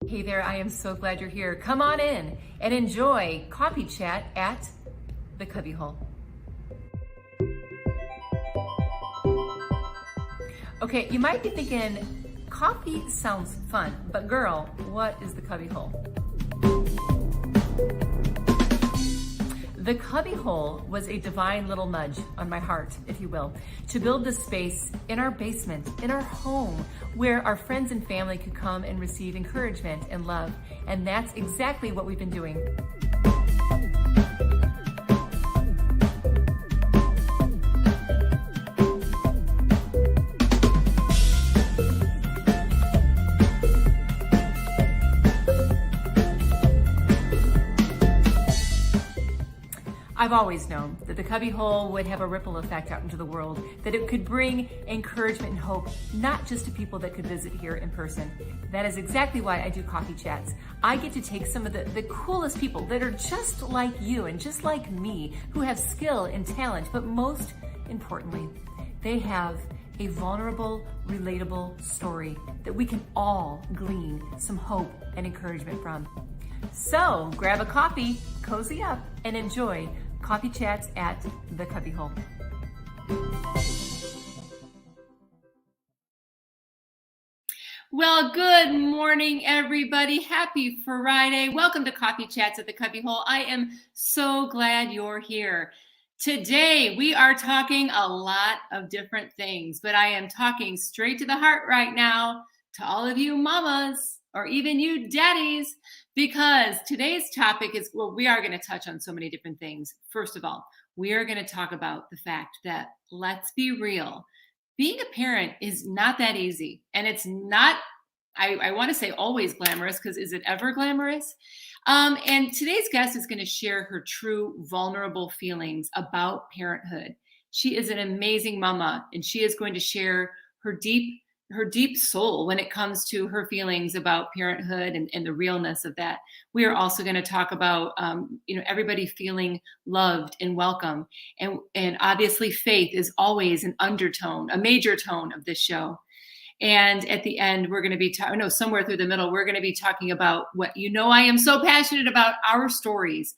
Hey there, I am so glad you're here. Come on in and enjoy Coffee Chat at the Cubbyhole. Okay, you might be thinking, coffee sounds fun, but girl, what is the Cubbyhole? The Cubbyhole was a divine little nudge on my heart, if you will, to build the space in our basement, in our home, where our friends and family could come and receive encouragement and love. And that's exactly what we've been doing. I've always known that the Cubbyhole would have a ripple effect out into the world, that it could bring encouragement and hope, not just to people that could visit here in person. That is exactly why I do Coffee Chats. I get to take some of the coolest people that are just like you and just like me, who have skill and talent, but most importantly, they have a vulnerable, relatable story that we can all glean some hope and encouragement from. So grab a coffee, cozy up, and enjoy Coffee Chats at the Cubbyhole. Well, good morning, everybody. Happy Friday. Welcome to Coffee Chats at the Cubbyhole. I am so glad you're here. Today, we are talking a lot of different things, but I am talking straight to the heart right now to all of you mamas or even you daddies, because today's topic is, well, we are going to touch on so many different things. First of all, we are going to talk about the fact that, let's be real, being a parent is not that easy. And it's not, I want to say always glamorous, because is it ever glamorous? And today's guest is going to share her true vulnerable feelings about parenthood. She is an amazing mama, and she is going to share her deep soul when it comes to her feelings about parenthood and the realness of that. We are also going to talk about, everybody feeling loved and welcome. And obviously faith is always an undertone, a major tone of this show. And at the end, we're going to be somewhere through the middle, we're going to be talking about what, I am so passionate about: our stories,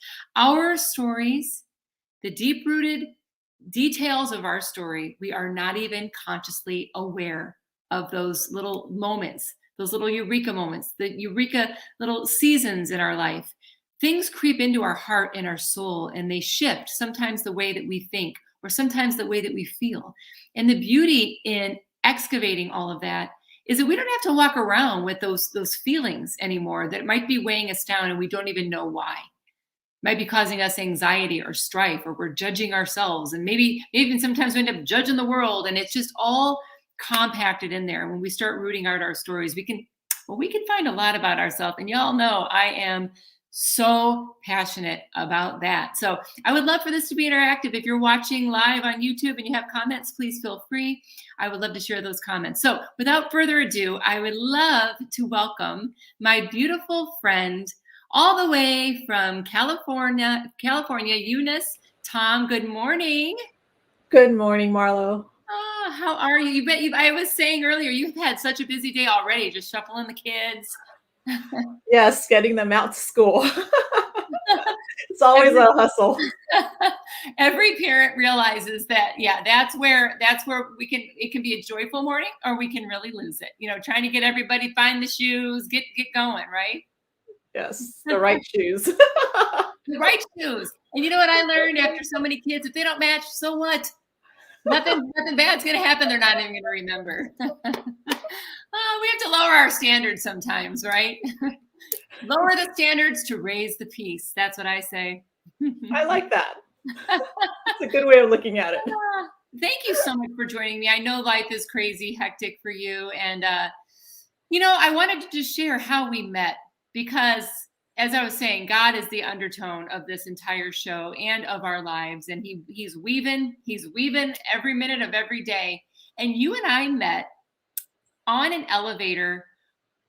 the deep-rooted details of our story. We are not even consciously aware of those little moments, those little eureka moments, the eureka little seasons in our life. Things creep into our heart and our soul, and they shift sometimes the way that we think, or sometimes the way that we feel. And the beauty in excavating all of that is that we don't have to walk around with those feelings anymore that might be weighing us down and we don't even know why. It might be causing us anxiety or strife, or we're judging ourselves, and maybe even sometimes we end up judging the world, and it's just all compacted in there. When we start rooting out our stories, we can find a lot about ourselves. And y'all know I am so passionate about that. So I would love for this to be interactive. If you're watching live on YouTube and you have comments, please feel free. I would love to share those comments. So without further ado, I would love to welcome my beautiful friend all the way from California, Eunice Tom. Good morning. Good morning, Marlo. Oh, how are you? I was saying earlier, you've had such a busy day already, just shuffling the kids. Yes, getting them out to school. It's always a hustle. Every parent realizes that, that's where it can be a joyful morning, or we can really lose it. Trying to get everybody, find the shoes, get going, right? Yes, the right shoes. The right shoes. And you know what I learned after so many kids? If they don't match, so what? Nothing bad's going to happen. They're not even going to remember. We have to lower our standards sometimes, right? Lower the standards to raise the peace. That's what I say. I like that. It's a good way of looking at it. Thank you so much for joining me. I know life is crazy, hectic for you. And, I wanted to just share how we met, because as I was saying, God is the undertone of this entire show and of our lives. And he's weaving every minute of every day. And you and I met on an elevator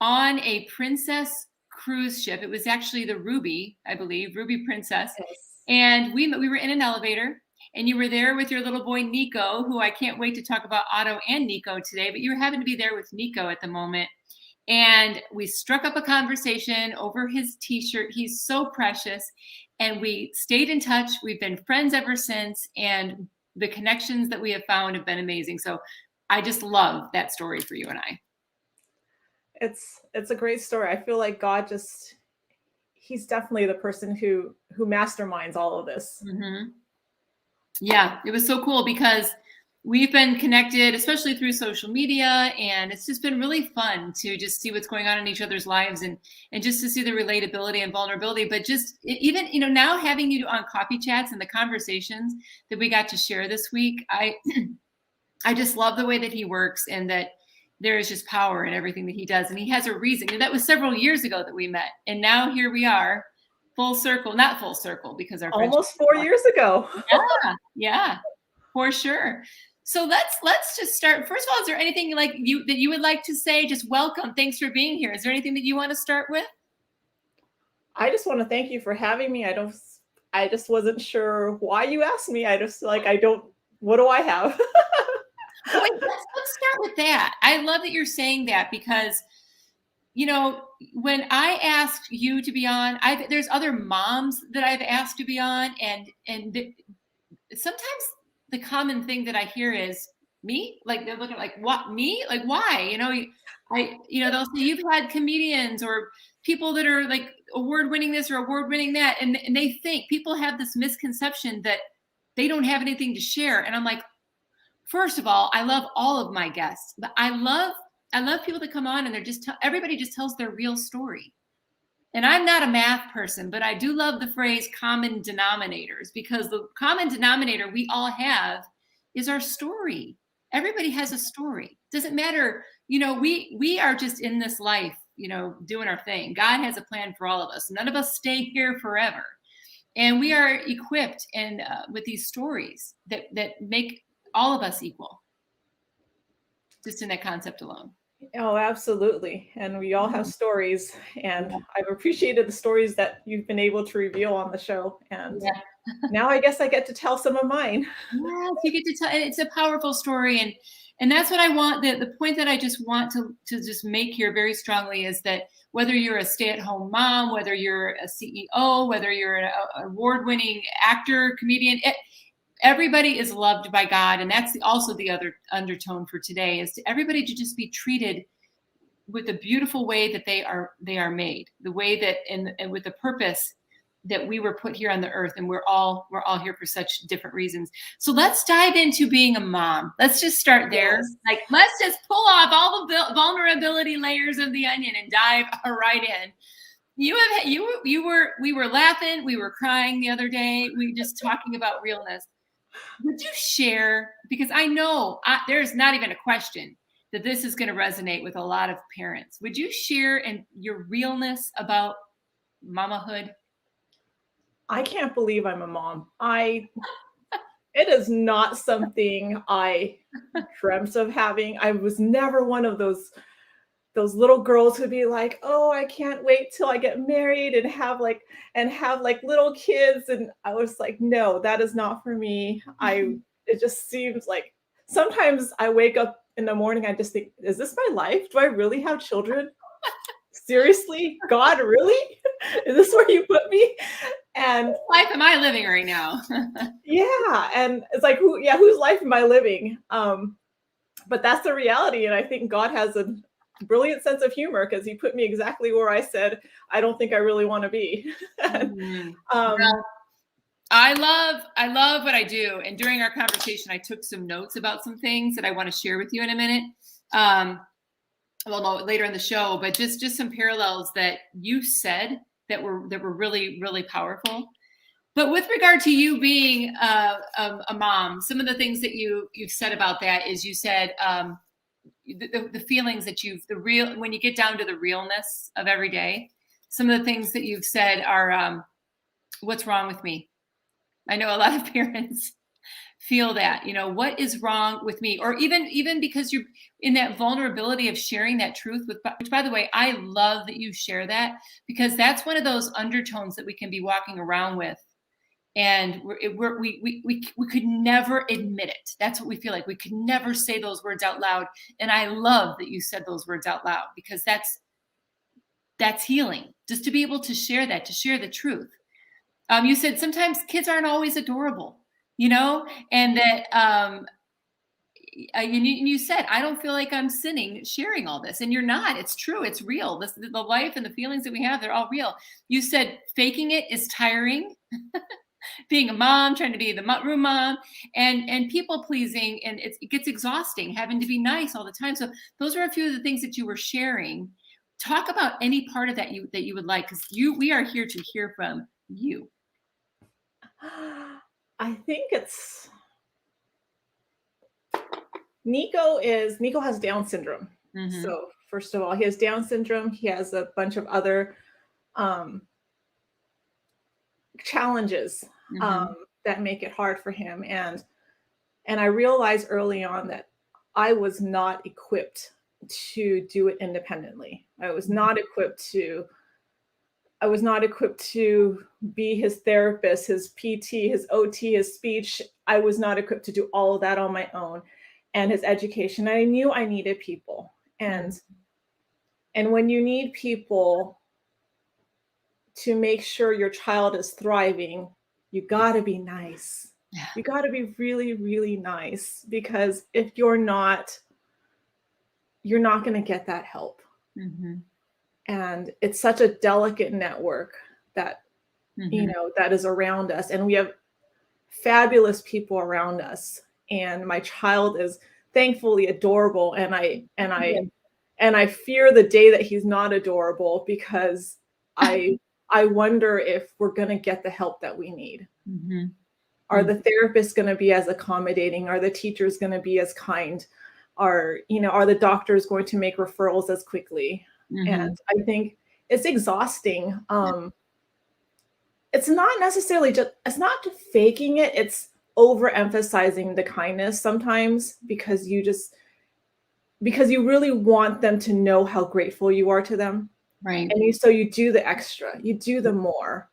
on a Princess cruise ship. It was actually the Ruby, I believe, Ruby Princess. Yes. And we were in an elevator, and you were there with your little boy Nico, who I can't wait to talk about Otto and Nico today, but you happened to be there with Nico at the moment. And we struck up a conversation over his t-shirt. He's so precious. And we stayed in touch. We've been friends ever since. And the connections that we have found have been amazing. So I just love that story for you and I. It's a great story. I feel like God he's definitely the person who masterminds all of this. Mm-hmm. Yeah, it was so cool because we've been connected, especially through social media, and it's just been really fun to just see what's going on in each other's lives and just to see the relatability and vulnerability. But just even, now having you on Coffee Chats and the conversations that we got to share this week, I just love the way that he works and that there is just power in everything that he does. And he has a reason. And that was several years ago that we met. And now here we are, full circle, not full circle because our almost 4 years ago. Yeah, for sure. So let's just start. First of all, is there anything that you would like to say? Just welcome. Thanks for being here. Is there anything that you want to start with? I just want to thank you for having me. I just wasn't sure why you asked me. What do I have? Wait, let's start with that. I love that you're saying that because, when I asked you to be on, there's other moms that I've asked to be on, and sometimes the common thing that I hear is me. Like they're looking like, what, me? Like why? They'll say you've had comedians or people that are like award winning this or award winning that, and they think people have this misconception that they don't have anything to share. And I'm like, first of all, I love all of my guests, but I love people that come on and they're everybody just tells their real story. And I'm not a math person, but I do love the phrase common denominators, because the common denominator we all have is our story. Everybody has a story. Doesn't matter. We are just in this life, doing our thing. God has a plan for all of us. None of us stay here forever. And we are equipped with these stories that make all of us equal. Just in that concept alone. Oh, absolutely. And we all have stories, and I've appreciated the stories that you've been able to reveal on the show. And now I guess I get to tell some of mine. Yes, you get to tell, and it's a powerful story. And that's what I want. The point that I just want to just make here very strongly is that whether you're a stay-at-home mom, whether you're a CEO, whether you're an award-winning actor, comedian, everybody is loved by God. And that's also the other undertone for today, is to everybody to just be treated with the beautiful way that they are made, the way that and with the purpose that we were put here on the earth, and we're all here for such different reasons. So let's dive into being a mom. Let's just start there. Yes. Like, let's just pull off all the vulnerability layers of the onion and dive right in. We were laughing, we were crying the other day. We were just talking about realness. Would you share, because I know there's not even a question that this is going to resonate with a lot of parents. Would you share your realness about mamahood? I can't believe I'm a mom. It is not something I dreamt of having. I was never one of those little girls who'd be like, oh, I can't wait till I get married and have little kids. And I was like, no, that is not for me. It just seems like sometimes I wake up in the morning, I just think, is this my life? Do I really have children? Seriously? God, really? Is this where you put me? And what life am I living right now? Yeah. And it's like, whose life am I living? But that's the reality. And I think God has a brilliant sense of humor, because he put me exactly where I said, I don't think I really want to be. I love what I do. And during our conversation, I took some notes about some things that I want to share with you in a minute. Later in the show, but just some parallels that you said that were really, really powerful. But with regard to you being a mom, some of the things that you've said about that is, you said the feelings that when you get down to the realness of every day, some of the things that you've said are, what's wrong with me? I know a lot of parents feel that, what is wrong with me? Or even because you're in that vulnerability of sharing that truth which, by the way, I love that you share that, because that's one of those undertones that we can be walking around with and we could never admit it. That's what we feel like. We could never say those words out loud. And I love that you said those words out loud, because that's healing. Just to be able to share that, to share the truth. You said sometimes kids aren't always adorable, and that you said, I don't feel like I'm sinning sharing all this. And you're not. It's true. It's real. The life and the feelings that we have, they're all real. You said faking it is tiring. Being a mom, trying to be the room mom, and people pleasing, and it gets exhausting having to be nice all the time. So those are a few of the things that you were sharing. Talk about any part of that you would like, because we are here to hear from you. I think it's Nico has Down syndrome. Mm-hmm. So first of all, he has Down syndrome. He has a bunch of other challenges that make it hard for him. And I realized early on that I was not equipped to do it independently. I was not equipped to be his therapist, his PT, his OT, his speech. I was not equipped to do all of that on my own, and his education. I knew I needed people. And when you need people to make sure your child is thriving, you got to be nice. Yeah. You got to be really, really nice, because if you're not going to get that help. Mm-hmm. And it's such a delicate network that, that is around us. And we have fabulous people around us. And my child is thankfully adorable. And I fear the day that he's not adorable, because I wonder if we're going to get the help that we need. Mm-hmm. Are the therapists going to be as accommodating? Are the teachers going to be as kind? Are the doctors going to make referrals as quickly? Mm-hmm. And I think it's exhausting. It's not necessarily it's not just faking it. It's overemphasizing the kindness sometimes, because you really want them to know how grateful you are to them. Right. And so you do the extra, you do the more,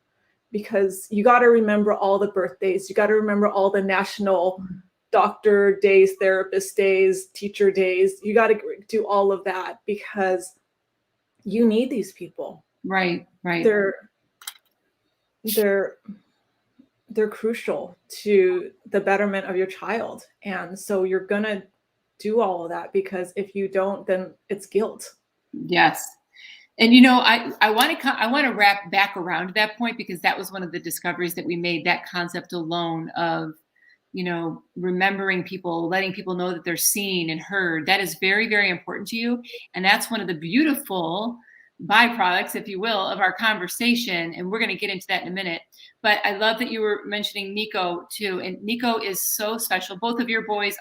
because you got to remember all the birthdays. You got to remember all the national doctor days, therapist days, teacher days. You got to do all of that, because you need these people. Right. They're crucial to the betterment of your child. And so you're going to do all of that, because if you don't, then it's guilt. Yes. And, I want to wrap back around to that point, because that was one of the discoveries that we made, that concept alone of, remembering people, letting people know that they're seen and heard. That is very, very important to you. And that's one of the beautiful byproducts, if you will, of our conversation. And we're going to get into that in a minute. But I love that you were mentioning Nico too. And Nico is so special. Both of your boys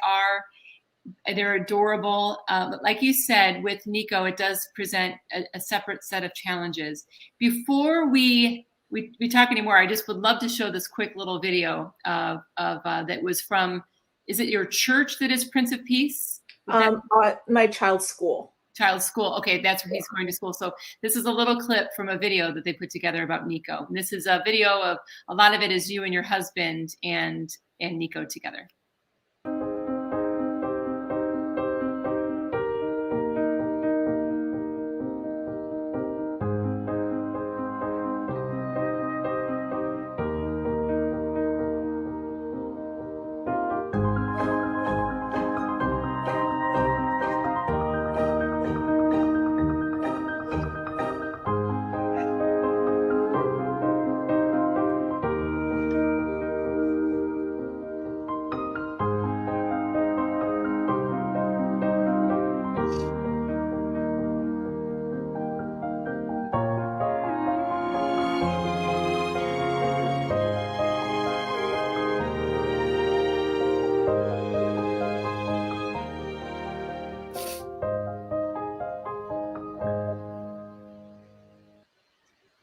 they're adorable. But like you said, with Nico, it does present a separate set of challenges. Before we talk anymore, I just would love to show this quick little video of that was from, is it your church that is Prince of Peace? My child's school. Child's school. Okay, that's where he's going to school. So this is a little clip from a video that they put together about Nico. And this is a video of, a lot of it is you and your husband and Nico together.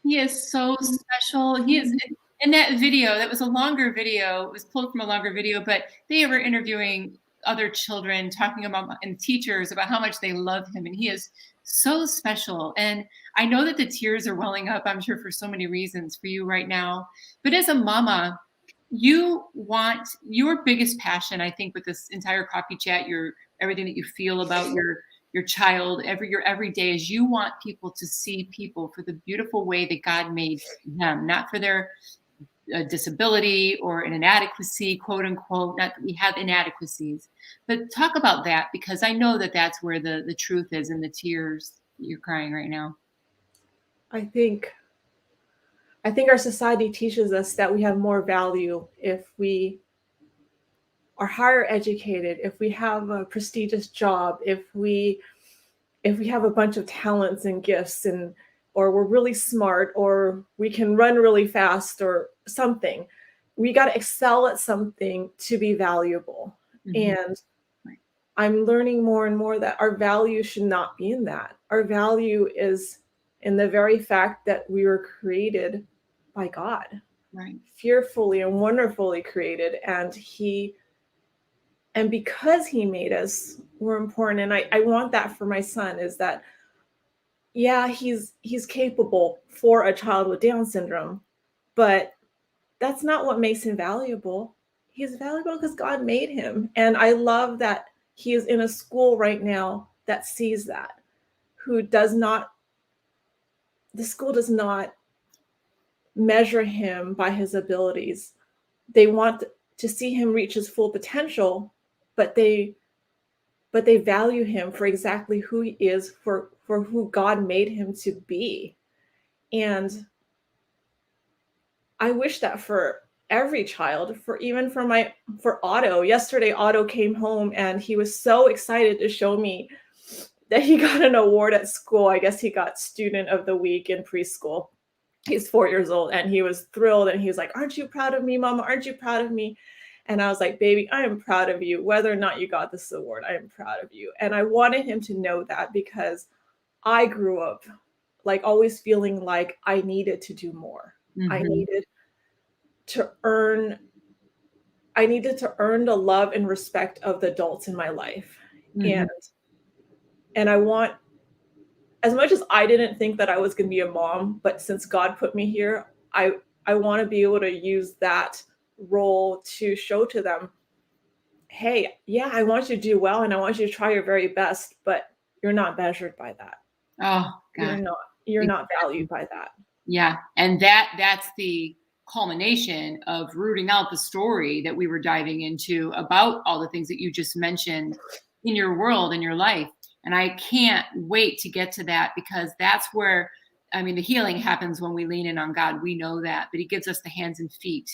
He is so special. He is in that video. That was a longer video. It was pulled from a longer video, but they were interviewing other children, talking about, and teachers, about how much they love him. And he is so special. And I know that the tears are welling up, I'm sure, for so many reasons for you right now. But as a mama, you want your biggest passion, I think, with this entire coffee chat, your everything that you feel about your child, your every day is you want people to see people for the beautiful way that God made them, not for their disability or an inadequacy, quote unquote. Not that we have inadequacies, but talk about that because I know that that's where the truth is and the tears you're crying right now. I think our society teaches us that we have more value if we are higher educated, if we have a prestigious job, if we have a bunch of talents and gifts, and or we're really smart, or we can run really fast or something. We got to excel at something to be valuable. Mhm. And Right. I'm learning more and more that our value should not be in that. Our value is in the very fact that we were created by God, Right. fearfully and wonderfully created. And because he made us, we're important. And I want that for my son, is that yeah, he's capable for a child with Down syndrome, but that's not what makes him valuable. He's valuable because God made him. And I love that he is in a school right now that sees that, who does not, the school does not measure him by his abilities. They want to see him reach his full potential, but they value him for exactly who he is, for who God made him to be. And I wish that for every child, for Otto. Yesterday, Otto came home and he was so excited to show me that he got an award at school. I guess he got Student of the Week in preschool. He's 4 years old and he was thrilled. And he was like, "Aren't you proud of me, Mama? Aren't you proud of me?" And I was like, "Baby, I am proud of you. Whether or not you got this award, I am proud of you." And I wanted him to know that because I grew up like always feeling like I needed to do more. I Mhm. needed to earn I needed to earn the love and respect of the adults in my life. And Mhm. and I want, as much as I didn't think that I was going to be a mom, but since God put me here, I want to be able to use that role to show to them, "Hey, yeah, I want you to do well and I want you to try your very best, but you're not measured by that. Oh You're gosh. not you're not valued by that." Yeah, and that's the culmination of rooting out the story that we were diving into about all the things that you just mentioned in your world, in your life. And I can't wait to get to that because that's where, I mean, the healing happens when we lean in on God. We know that, but he gives us the hands and feet.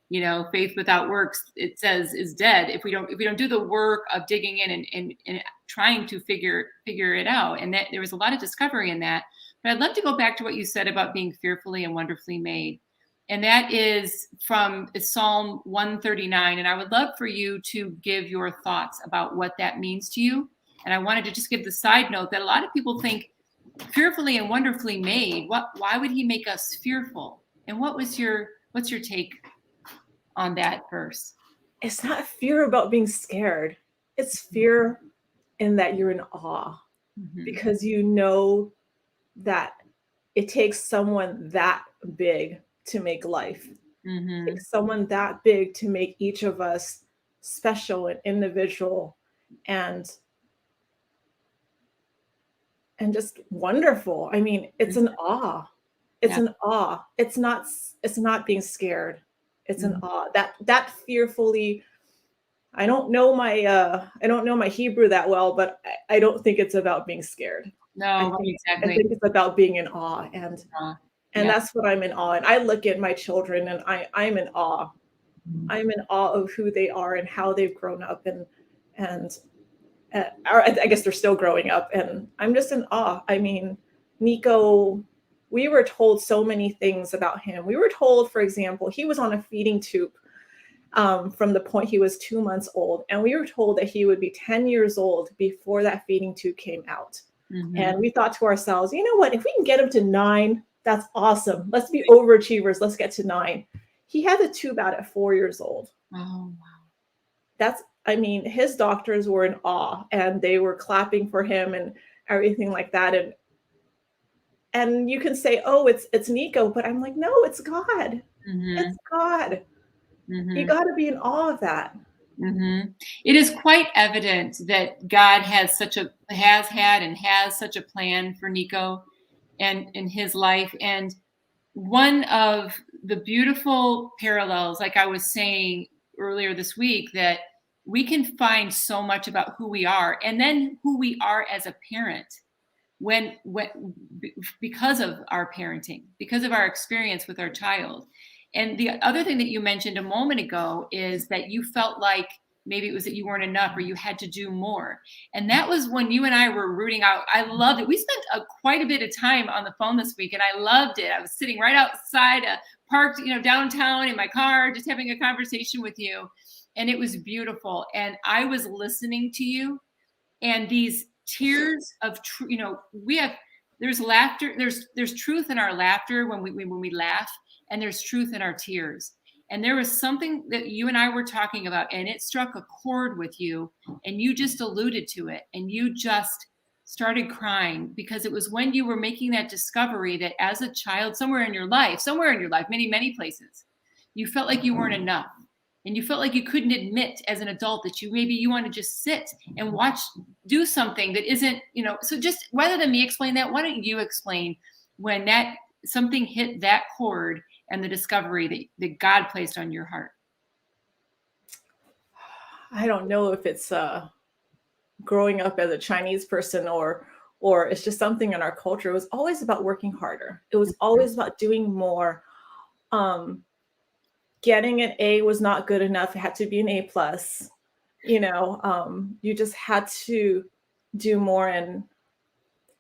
You know, faith without works, it says, is dead. If we don't do the work of digging in and trying to figure it out. And that there was a lot of discovery in that. But I'd love to go back to what you said about being fearfully and wonderfully made. And that is from Psalm 139. And I would love for you to give your thoughts about what that means to you. And I wanted to just give the side note that a lot of people think fearfully and wonderfully made. Why would he make us fearful? And what's your take on that verse? It's not fear about being scared. It's fear in that you're in awe, Mm-hmm. because you know that it takes someone that big to make life. It Mm-hmm. takes someone that big to make each of us special and individual, and just wonderful. I mean, it's an awe. It's Yeah. an awe. It's not being scared. It's an Mhm. awe. That fearfully, I don't know my Hebrew that well, but I don't think it's about being scared. I No, think I exactly. think it's about being in awe, and Yeah. that's what I'm in awe. And I look at my children and I'm in awe. I'm in awe of who they are and how they've grown up, and or I guess they're still growing up, and I'm just in awe. I mean, Nico, we were told so many things about him. We were told, for example, he was on a feeding tube from the point he was 2 months old. And we were told that he would be 10 years old before that feeding tube came out. Mm-hmm. And we thought to ourselves, you know what, if we can get him to 9, that's awesome. Let's be overachievers. Let's get to 9. He had the tube out at 4 years old. Oh, I mean, his doctors were in awe and they were clapping for him and everything like that. And you can say, oh, it's Nico, but I'm like, no, it's God. mm-hmm. It's God. You Mm-hmm. got to be in awe of that. Mm-hmm. It is quite evident that God has had and has such a plan for Nico and in his life. And one of the beautiful parallels, like I was saying earlier this week, that we can find so much about who we are and then who we are as a parent when because of our parenting, because of our experience with our child. And the other thing that you mentioned a moment ago is that you felt like maybe it was that you weren't enough or you had to do more. And that was when you and I were rooting out. I loved it. We spent quite a bit of time on the phone this week, and I loved it. I was sitting right outside, parked, downtown in my car, just having a conversation with you, and it was beautiful. And I was listening to you, and these tears of we have, there's laughter, there's truth in our laughter when we laugh, and there's truth in our tears. And there was something that you and I were talking about, and it struck a chord with you, and you just alluded to it, and you just started crying because it was when you were making that discovery that as a child, somewhere in your life, many places, you felt like you weren't enough, and you felt like you couldn't admit as an adult that you want to just sit and watch, do something that isn't, so just rather than me explain that, why don't you explain when that something hit that chord and the discovery that God placed on your heart? I don't know if it's growing up as a Chinese person or it's just something in our culture. It was always about working harder. It was always about doing more. Getting an A was not good enough. It had to be an A plus. You just had to do more. And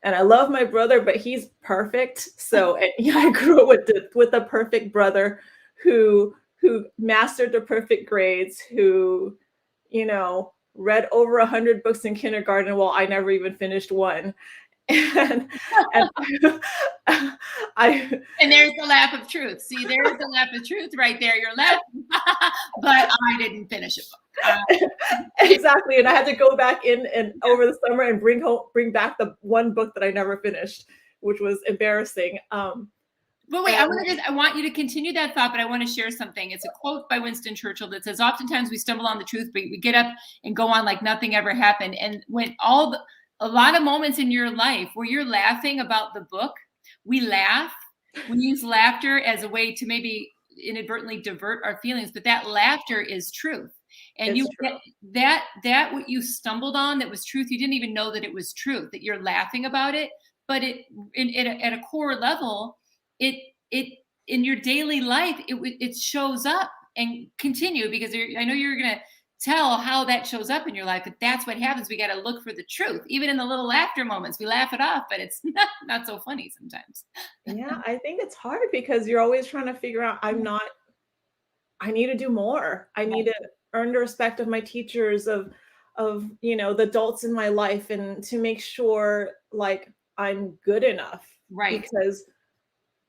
I love my brother, but he's perfect. So yeah, I grew up with a perfect brother who mastered the perfect grades, who read over 100 books in kindergarten while I never even finished one. And I And there's the laugh of truth. See, there's the laugh of truth right there. You're laughing, but I didn't finish it. Exactly. And I had to go back in and over the summer and bring back the one book that I never finished, which was embarrassing. But wait, I want you to continue that thought, but I want to share something. It's a quote by Winston Churchill that says, oftentimes we stumble on the truth, but we get up and go on like nothing ever happened. And when a lot of moments in your life where you're laughing about the book, we laugh. We use laughter as a way to maybe inadvertently divert our feelings, but that laughter is truth. And that what you stumbled on that was truth, you didn't even know that it was truth, that you're laughing about it, but at a core level, it in your daily life, it shows up and continue, because I know you're going to tell how that shows up in your life, but that's what happens. We got to look for the truth, even in the little laughter moments. We laugh it off, but it's not so funny sometimes. Yeah, I think it's hard because you're always trying to figure out, I need to do more. I need to earn the respect of my teachers, of the adults in my life, and to make sure like I'm good enough. Right. Because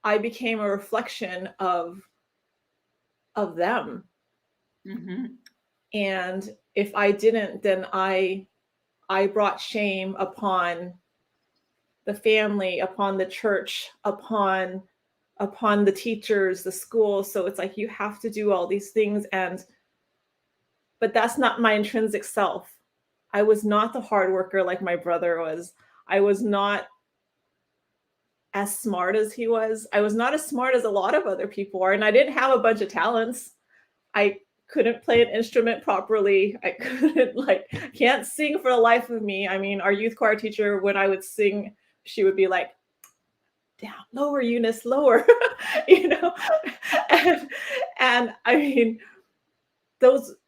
I became a reflection of them. Mm-hmm. And if I didn't, then I brought shame upon the family, upon the church, upon the teachers, the school. So it's like you have to do all these things, but that's not my intrinsic self. I was not the hard worker like my brother was. I was not as smart as he was. I was not as smart as a lot of other people are, and I didn't have a bunch of talents. I couldn't play an instrument properly. I can't sing for the life of me. I mean, our youth choir teacher, when I would sing, she would be like, down, lower, Eunice, lower, and I mean,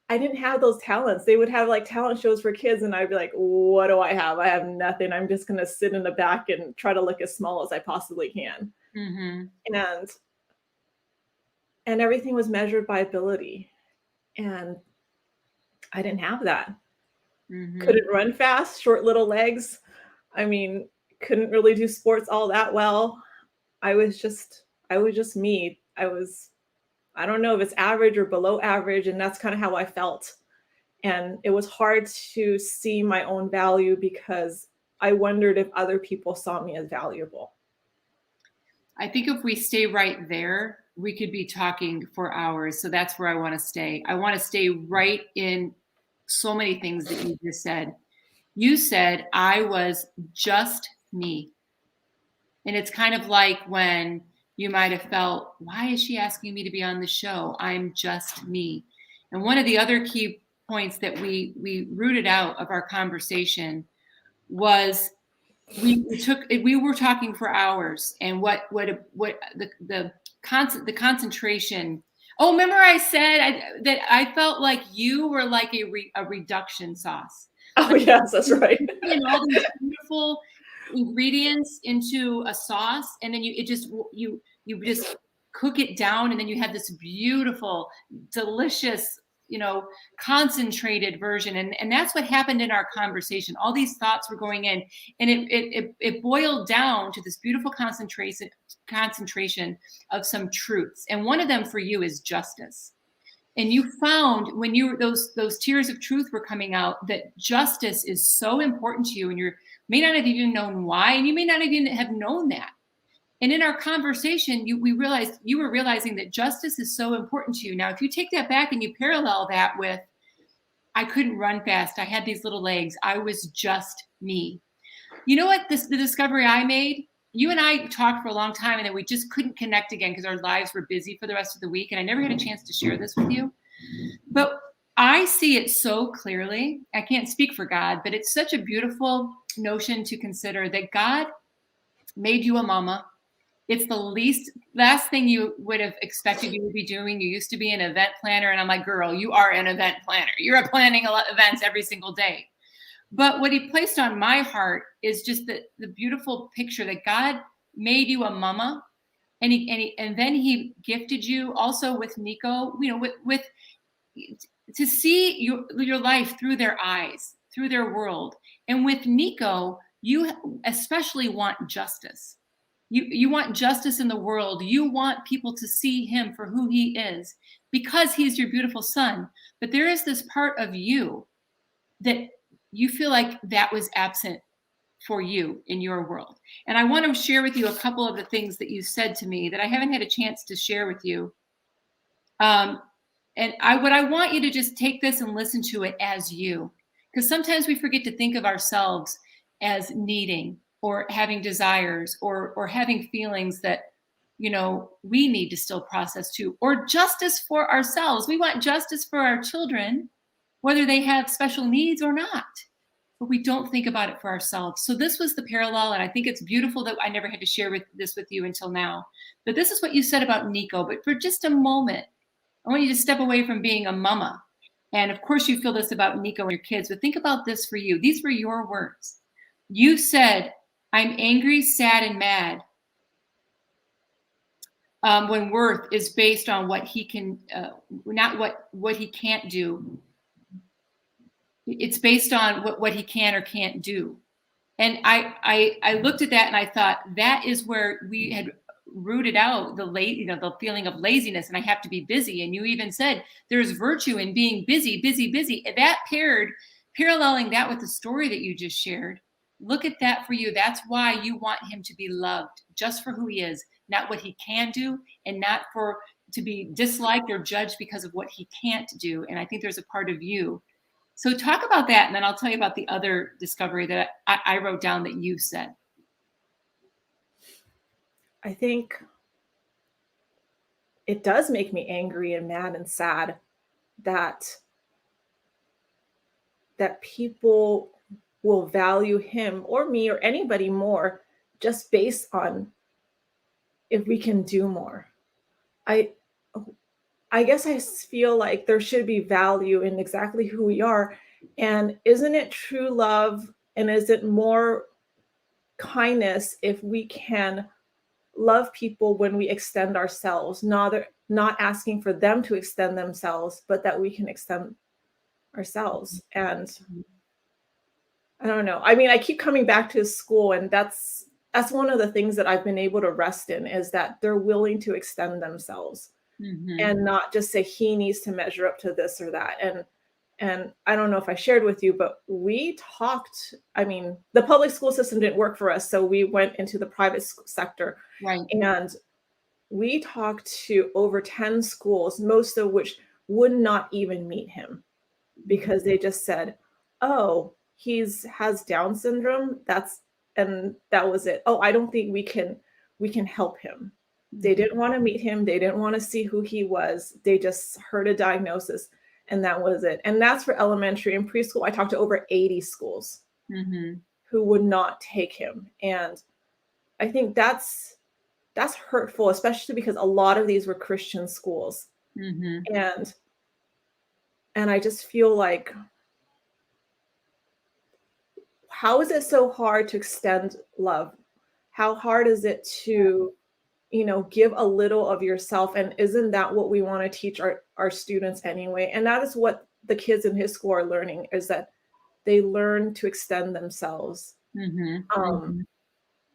I didn't have those talents. They would have like talent shows for kids, and I'd be like, what do I have? I have nothing. I'm just going to sit in the back and try to look as small as I possibly can. Mm-hmm. And everything was measured by ability. And I didn't have that. Mm-hmm. Couldn't run fast, short little legs. I mean, couldn't really do sports all that well. I was just me. I don't know if it's average or below average, and that's kind of how I felt. And it was hard to see my own value because I wondered if other people saw me as valuable. I think if we stay right there, we could be talking for hours. So that's where I want to stay. I want to stay right in so many things that you just said. You said I was just me. And it's kind of like when you might have felt, why is she asking me to be on the show? I'm just me. And one of the other key points that we rooted out of our conversation was we were talking for hours, and what the concentration. Oh, remember I said that I felt like you were like a reduction sauce. Oh, Like, yes, that's right. and all these beautiful ingredients into a sauce, and then you just cook it down, and then you have this beautiful, delicious, concentrated version. And that's what happened in our conversation. All these thoughts were going in, and it boiled down to this beautiful concentration of some truths. And one of them for you is justice. And you found when those tears of truth were coming out that justice is so important to you, and you may not have even known why, and you may not even have known that. And in our conversation, we realized you were realizing that justice is so important to you. Now, if you take that back and you parallel that with, I couldn't run fast, I had these little legs, I was just me. You know what? The discovery I made, you and I talked for a long time, and then we just couldn't connect again because our lives were busy for the rest of the week, and I never had a chance to share this with you. But I see it so clearly. I can't speak for God, but it's such a beautiful notion to consider that God made you a mama. It's the last thing you would have expected you would be doing. You used to be an event planner, and I'm like, girl, you are an event planner. You're planning events every single day. But what he placed on my heart is just the beautiful picture that God made you a mama, and then he gifted you also with Nico, with to see your life through their eyes, through their world. And with Nico, you especially want justice. You want justice in the world. You want people to see him for who he is because he's your beautiful son. But there is this part of you that you feel like that was absent for you in your world. And I want to share with you a couple of the things that you said to me that I haven't had a chance to share with you. And what I want you to just take this and listen to it as you, because sometimes we forget to think of ourselves as needing or having desires or having feelings that, we need to still process too, or justice for ourselves. We want justice for our children, whether they have special needs or not, but we don't think about it for ourselves. So this was the parallel, and I think it's beautiful that I never had to share this with you until now. But this is what you said about Nico. But for just a moment, I want you to step away from being a mama. And of course, you feel this about Nico and your kids, but think about this for you. These were your words. You said, I'm angry, sad, and mad. When worth is based on what he can, not what he can't do. It's based on what he can or can't do. And I looked at that and I thought that is where we had rooted out the feeling of laziness, and I have to be busy. And you even said there's virtue in being busy, busy, busy. That paralleling that with the story that you just shared. Look at that for you. That's why you want him to be loved just for who he is, not what he can do, and not to be disliked or judged because of what he can't do. And I think there's a part of you. So talk about that, and then I'll tell you about the other discovery that I wrote down that you said. I think it does make me angry and mad and sad that people will value him or me or anybody more just based on if we can do more. I guess I feel like there should be value in exactly who we are. And isn't it true love, and is it more kindness if we can love people when we extend ourselves, not asking for them to extend themselves, but that we can extend ourselves. And I don't know. I mean, I keep coming back to school, and that's one of the things that I've been able to rest in, is that they're willing to extend themselves and not just say he needs to measure up to this or that. And I don't know if I shared with you, but we talked, I mean, the public school system didn't work for us. So we went into the private sector. Right. And we talked to over 10 schools, most of which would not even meet him because they just said, "Oh, he's has Down syndrome. That was it. Oh, I don't think we can help him." They Mhm. didn't want to meet him. They didn't want to see who he was. They just heard a diagnosis and that was it. And that's for elementary and preschool. I talked to over 80 schools Mhm. who would not take him. And I think that's hurtful, especially because a lot of these were Christian schools. Mhm. And I just feel like, how is it so hard to extend love? How hard is it to, give a little of yourself? And isn't that what we want to teach our students anyway? And that is what the kids in his school are learning, is that they learn to extend themselves. Mhm. Um,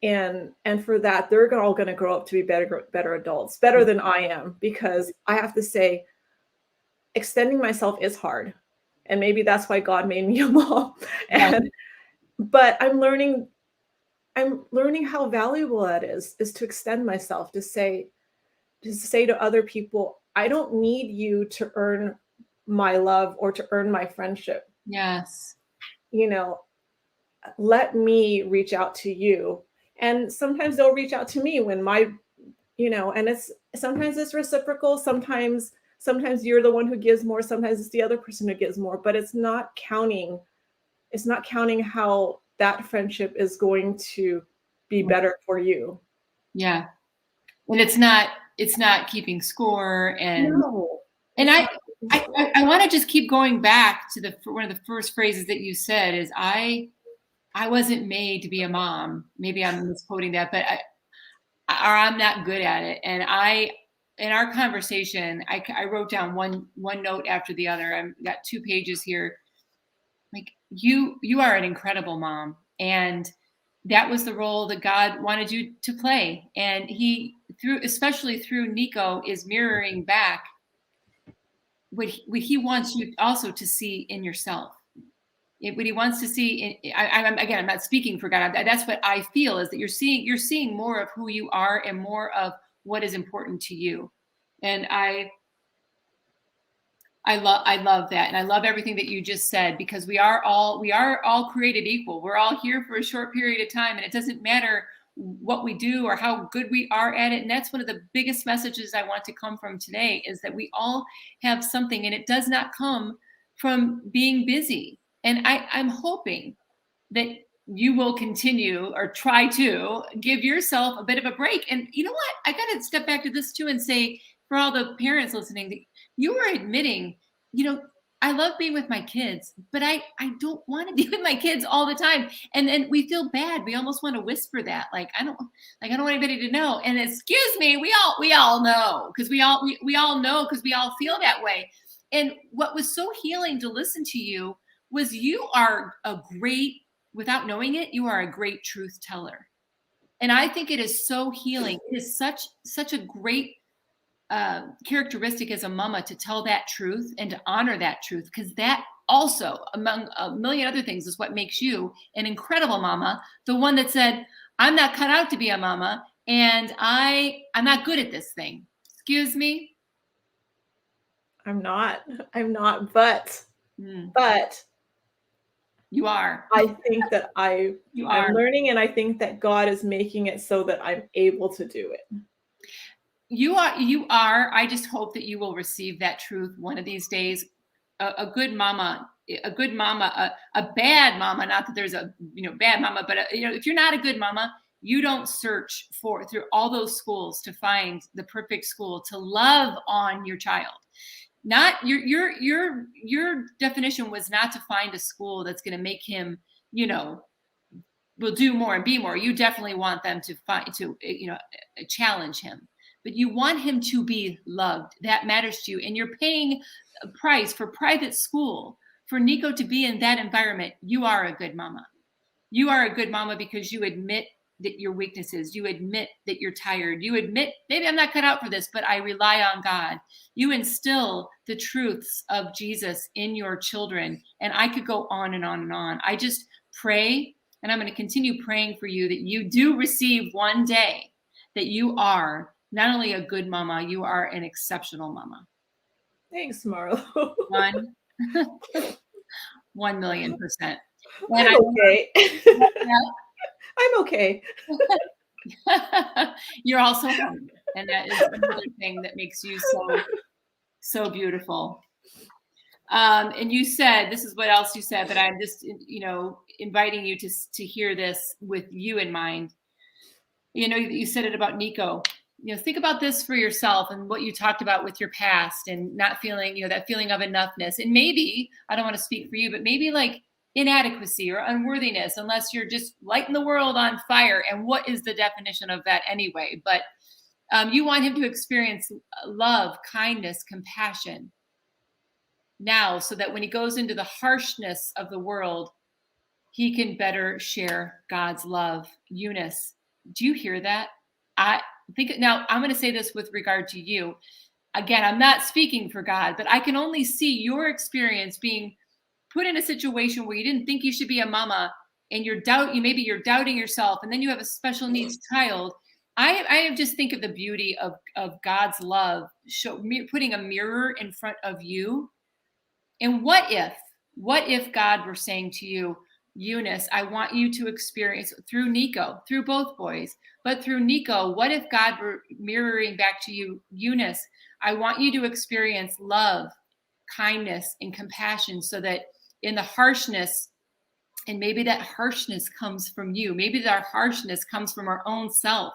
Mhm. and for that, they're all going to grow up to be better adults, better than I am, because I have to say, extending myself is hard. And maybe that's why God made me a mom. Right. And but I'm learning how valuable that is to extend myself, to say to other people, I don't need you to earn my love or to earn my friendship. Yes. You know, let me reach out to you. And sometimes they'll reach out to me when and sometimes it's reciprocal, sometimes you're the one who gives more, sometimes it's the other person who gives more, but it's not counting how that friendship is going to be better for you. Yeah. And it's not keeping score. and No, and it's I not. I want to just keep going back to the one of the first phrases that you said is I wasn't made to be a mom. Maybe I'm misquoting that, but or I'm not good at it. And in our conversation, I wrote down one note after the other. I've got 2 pages here. Like you are an incredible mom, and that was the role that God wanted you to play. And he especially through Nico, is mirroring back what he wants you also to see in yourself. What he wants to see again, I'm not speaking for God. That's what I feel, is that you're seeing more of who you are and more of what is important to you. And I love that, and I love everything that you just said, because we are all created equal. We're all here for a short period of time, and it doesn't matter what we do or how good we are at it. And that's one of the biggest messages I want to come from today, is that we all have something, and it does not come from being busy. And I'm hoping that you will continue or try to give yourself a bit of a break. And you know what? I got to step back to this too and say, for all the parents listening, that you are admitting, you know, I love being with my kids, but I don't want to be with my kids all the time. And then we feel bad. We almost want to whisper that, like I don't want anybody to know. And excuse me, we all know, because we all know, because we all feel that way. And what was so healing to listen to you was, you are a great, without knowing it, you are a great truth teller. And I think it is so healing. It is such a great characteristic as a mama, to tell that truth and to honor that truth, because that also, among a million other things, is what makes you an incredible mama. The one that said, I'm not cut out to be a mama, and I'm not good at this thing. Excuse me. I'm not, but Mm, but you are. I think that I You I'm are. learning, and I think that God is making it so that I'm able to do it. You are. I just hope that you will receive that truth one of these days. A good mama, a bad mama, not that there's a bad mama, but if you're not a good mama, you don't search for through all those schools to find the perfect school to love on your child. Not your definition was not to find a school that's going to make him, you know will do more and be more. You definitely want them to find to challenge him, but you want him to be loved. That matters to you, and you're paying a price for private school for Nico to be in that environment. You are a good mama. You are a good mama because you admit that your weaknesses. You admit that you're tired. You admit, maybe I'm not cut out for this, but I rely on God. You instill the truths of Jesus in your children. And I could go on and on and on. I just pray, and I'm going to continue praying for you, that you do receive one day, that you are not only a good mama, you are an exceptional mama. Thanks, Marlo. One, 1,000,000%. And I'm I okay. love I'm okay. that. You're also humble, and that is another thing that makes you so beautiful. And you said, this is what else you said, but I'm just, inviting you to hear this with you in mind. You said it about Nico. Think about this for yourself and what you talked about with your past and not feeling, that feeling of enoughness. And maybe, I don't want to speak for you, but maybe like inadequacy or unworthiness, unless you're just lighting the world on fire. And what is the definition of that anyway? But you want him to experience love, kindness, compassion now, so that when he goes into the harshness of the world, he can better share God's love. Eunice, do you hear that? I think now I'm going to say this with regard to you. Again, I'm not speaking for God, but I can only see your experience being put in a situation where you didn't think you should be a mama, and you're doubting yourself, and then you have a special needs child. I just think of the beauty of God's love, putting a mirror in front of you. And what if God were saying to you, Eunice, I want you to experience through Nico, through both boys, but through Nico, what if God were mirroring back to you, Eunice, I want you to experience love, kindness, and compassion, so that in the harshness, and maybe that harshness comes from you, maybe that harshness comes from our own self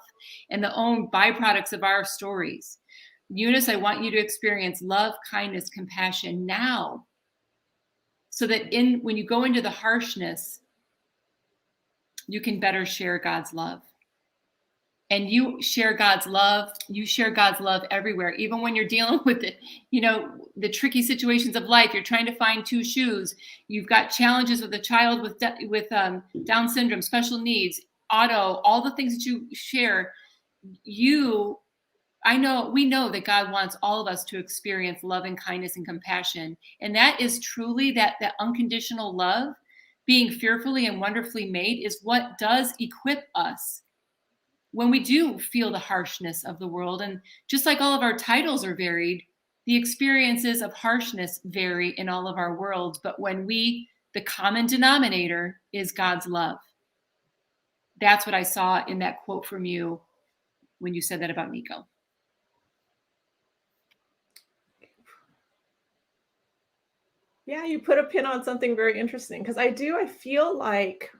and the own byproducts of our stories. Eunice, I want you to experience love, kindness, compassion now, so that when you go into the harshness, you can better share God's love. And you share God's love everywhere, even when you're dealing with the tricky situations of life. You're trying to find two shoes. You've got challenges with a child with Down syndrome, special needs, all the things that you share. We know that God wants all of us to experience love and kindness and compassion. And that is truly that unconditional love, being fearfully and wonderfully made, is what does equip us when we do feel the harshness of the world. And just like all of our titles are varied, the experiences of harshness vary in all of our worlds. But when the common denominator is God's love. That's what I saw in that quote from you when you said that about Nico. Yeah, you put a pin on something very interesting, because I feel like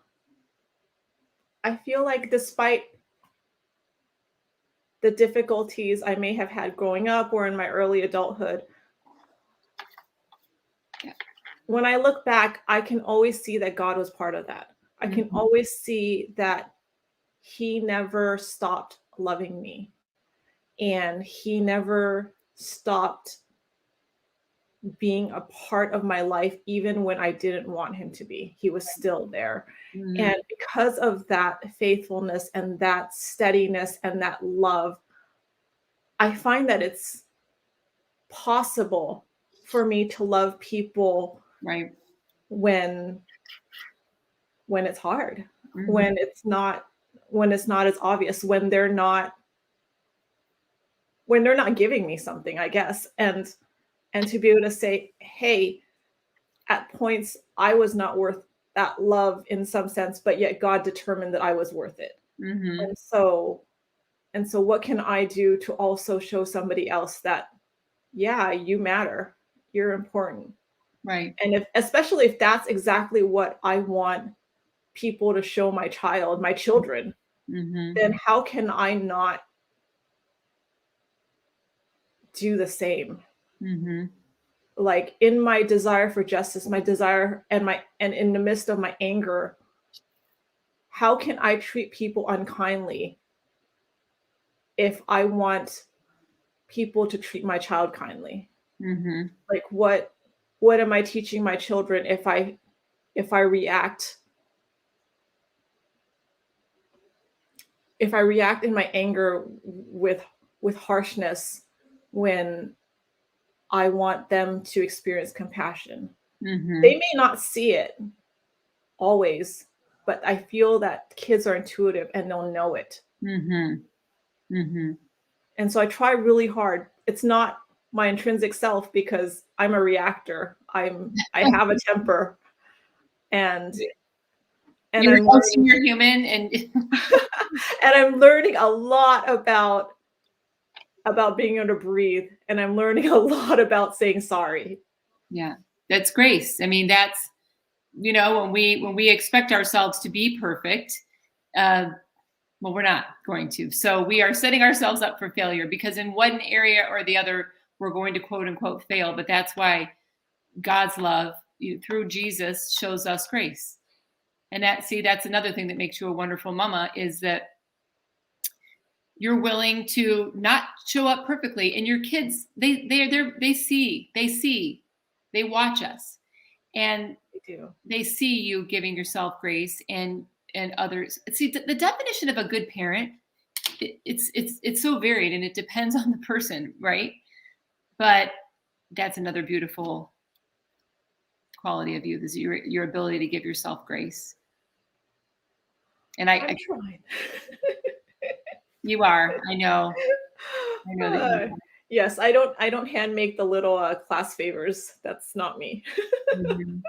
despite the difficulties I may have had growing up or in my early adulthood, when I look back, I can always see that God was part of that. I can always see that he never stopped loving me, and he never stopped being a part of my life, even when I didn't want him to be. He was still there. And because of that faithfulness and that steadiness and that love, I find that it's possible for me to love people right when it's hard, when it's not as obvious, when they're not giving me something, I guess. And to be able to say, hey, at points I was not worth that love in some sense, but yet God determined that I was worth it. And so what can I do to also show somebody else that, yeah, you matter, you're important. Right. And especially if that's exactly what I want people to show my children, then how can I not do the same? Like, in my desire for justice, my desire and in the midst of my anger, how can I treat people unkindly if I want people to treat my child kindly? Like, what am I teaching my children if I react in my anger with harshness when I want them to experience compassion? They may not see it always, but I feel that kids are intuitive and they'll know it. And so I try really hard. It's not my intrinsic self because I'm a reactor. I have a temper, and You're I'm also learning you're human, and and I'm learning a lot about being able to breathe, and I'm learning a lot about saying sorry. yeah, that's grace. I mean, that's when we expect ourselves to be perfect, uh, well, we're not going to. So we are setting ourselves up for failure because in one area or the other, we're going to quote unquote fail. But that's why God's love through Jesus shows us grace. And that's another thing that makes you a wonderful mama is that you're willing to not show up perfectly, and your kids they see they watch us, and I do. they see you giving yourself grace and others. See, the definition of a good parent, it's so varied and it depends on the person, right? But that's another beautiful quality of you is your ability to give yourself grace. And I'm trying. you are. I know that you are. Yes, I don't hand make the little class favors. That's not me. Mhm.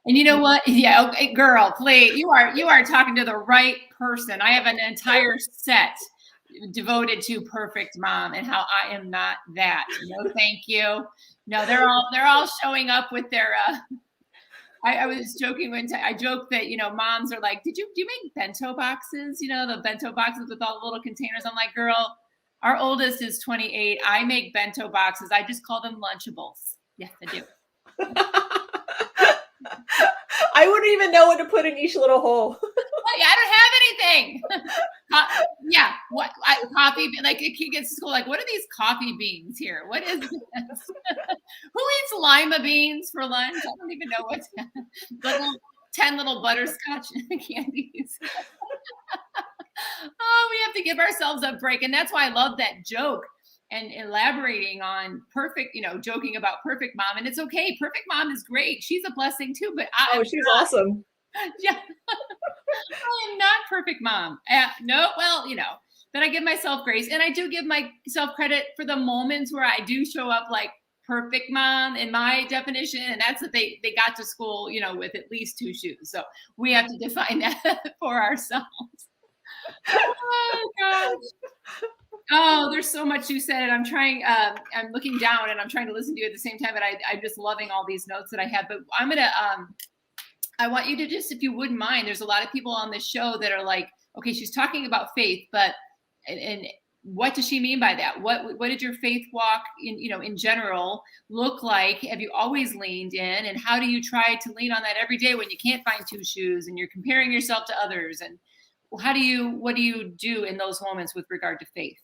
And you know what? Yeah, okay, girl, please. You are talking to the right person. I have an entire set devoted to perfect mom and how I am not that. No, thank you. No, they're all showing up with their I was joking I joked that moms are like, do you make bento boxes? The bento boxes with all the little containers. I'm like, girl, our oldest is 28. I make bento boxes. I just call them Lunchables. Yes, I do. I wouldn't even know what to put in each little hole. I don't have anything. Yeah, what coffee? Like a kid gets to school, like, what are these coffee beans here? What is this? Who eats lima beans for lunch? I don't even know what's little 10 little butterscotch candies. Oh, we have to give ourselves a break, and that's why I love that joke and elaborating on perfect. Joking about perfect mom, and it's okay. Perfect mom is great. She's a blessing too, but Oh, she's awesome. yeah. I am not perfect mom. No, well, but I give myself grace and I do give myself credit for the moments where I do show up like perfect mom in my definition. And that's that they got to school, with at least 2 shoes. So we have to define that for ourselves. Oh gosh. Oh, there's so much you said. And I'm looking down and I'm trying to listen to you at the same time, but I'm just loving all these notes that I have. But I'm going to, I want you to just, if you wouldn't mind, there's a lot of people on this show that are like, okay, she's talking about faith, but, and what does she mean by that? What did your faith walk in general look like? Have you always leaned in? And how do you try to lean on that every day when you can't find 2 shoes and you're comparing yourself to others? And what do you do in those moments with regard to faith?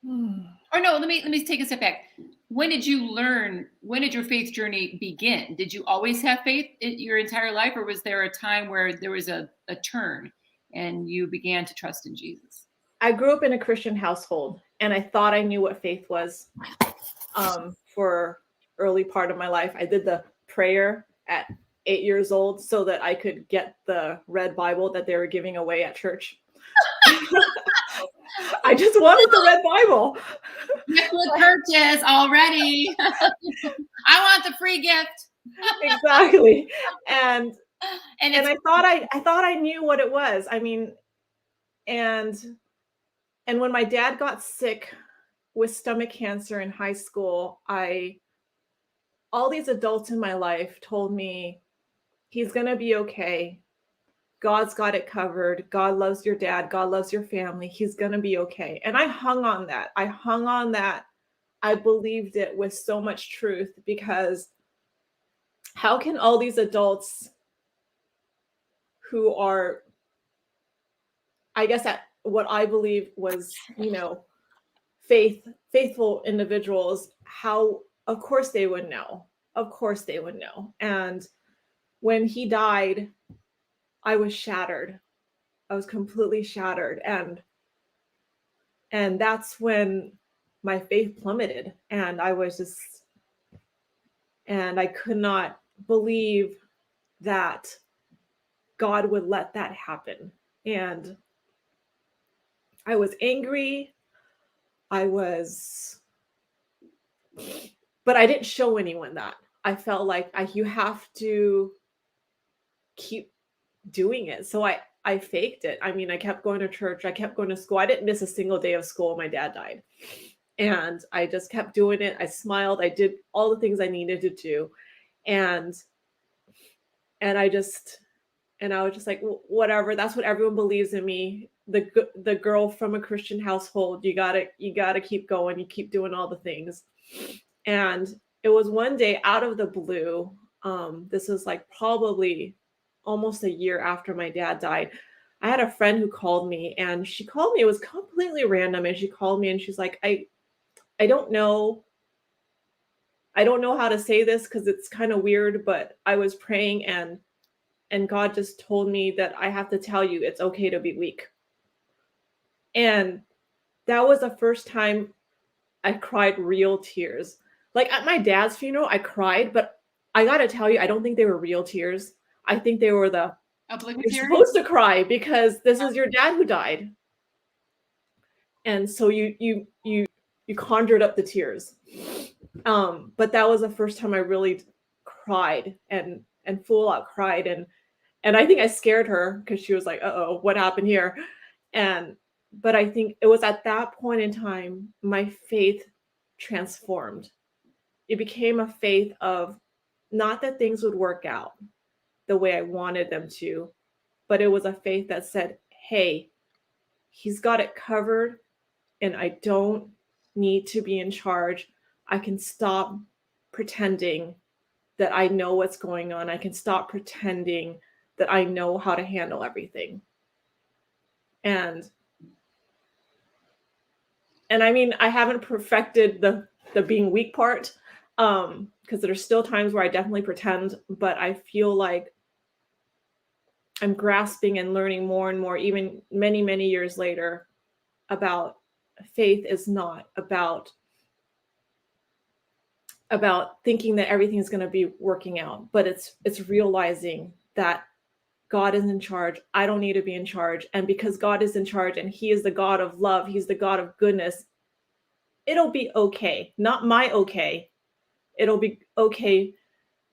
Or no, let me take a step back. When did your faith journey begin? Did you always have faith your entire life, or was there a time where there was a turn and you began to trust in Jesus? I grew up in a Christian household, and I thought I knew what faith was for early part of my life. I did the prayer at 8 years old so that I could get the red Bible that they were giving away at church. I just wanted the red Bible. Good purchase already. I want the free gift. Exactly. And I thought I knew what it was. I mean, and when my dad got sick with stomach cancer in high school, all these adults in my life told me he's going to be okay. God's got it covered. God loves your dad. God loves your family. He's going to be okay. And I hung on that. I believed it with so much truth, because how can all these adults who are, I guess, at what I believe was, faithful individuals, how, of course they would know. Of course they would know. And when he died, I was shattered. I was completely shattered. And that's when my faith plummeted. And I could not believe that God would let that happen. And I was angry. But I didn't show anyone that. I felt like you have to keep doing it. So I faked it. I mean, I kept going to church. I kept going to school. I didn't miss a single day of school when my dad died. And I just kept doing it. I smiled. I did all the things I needed to do. And and I just and I was just like, Whatever. That's what everyone believes in me. The girl from a Christian household. You gotta keep going. You keep doing all the things." And it was one day out of the blue. This was like probably almost a year after my dad died. I had a friend who called me, and she called me. It was completely random, and she called me, and she's like, I don't know. I don't know how to say this because it's kind of weird, but I was praying, and God just told me that I have to tell you it's okay to be weak. And that was the first time I cried real tears. Like at my dad's funeral, I cried, but I gotta tell you, I don't think they were real tears. I think they were you're Obligatory. supposed to cry because this is your dad who died. And so you conjured up the tears. But that was the first time I really cried and full out cried. And I think I scared her because she was like, "Uh-oh, what happened here?" And but I think it was at that point in time my faith transformed. It became a faith of not that things would work out the way I wanted them to, but it was a faith that said, "Hey, he's got it covered and I don't need to be in charge. I can stop pretending that I know what's going on. I can stop pretending that I know how to handle everything." And I mean, I haven't perfected the being weak part, because there's still times where I definitely pretend, but I feel like I'm grasping and learning more and more, even many, many years later, about faith is not about thinking that everything's going to be working out, but it's realizing that God is in charge. I don't need to be in charge. And because God is in charge and he is the God of love, he's the God of goodness, it'll be okay. Not my okay. It'll be okay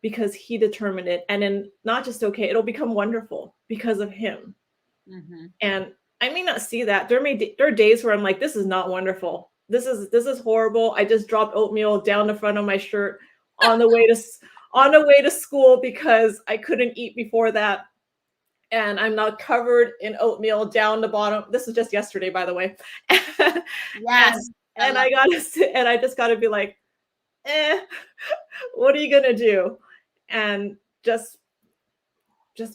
because he determined it. And then not just okay, it'll become wonderful because of him. Mm-hmm. And I may not see that. There are days where I'm like, this is not wonderful. This is horrible. I just dropped oatmeal down the front of my shirt on the way to school because I couldn't eat before that. And I'm now covered in oatmeal down the bottom. This is just yesterday, by the way. Yes. And I just gotta be like, what are you gonna do? And just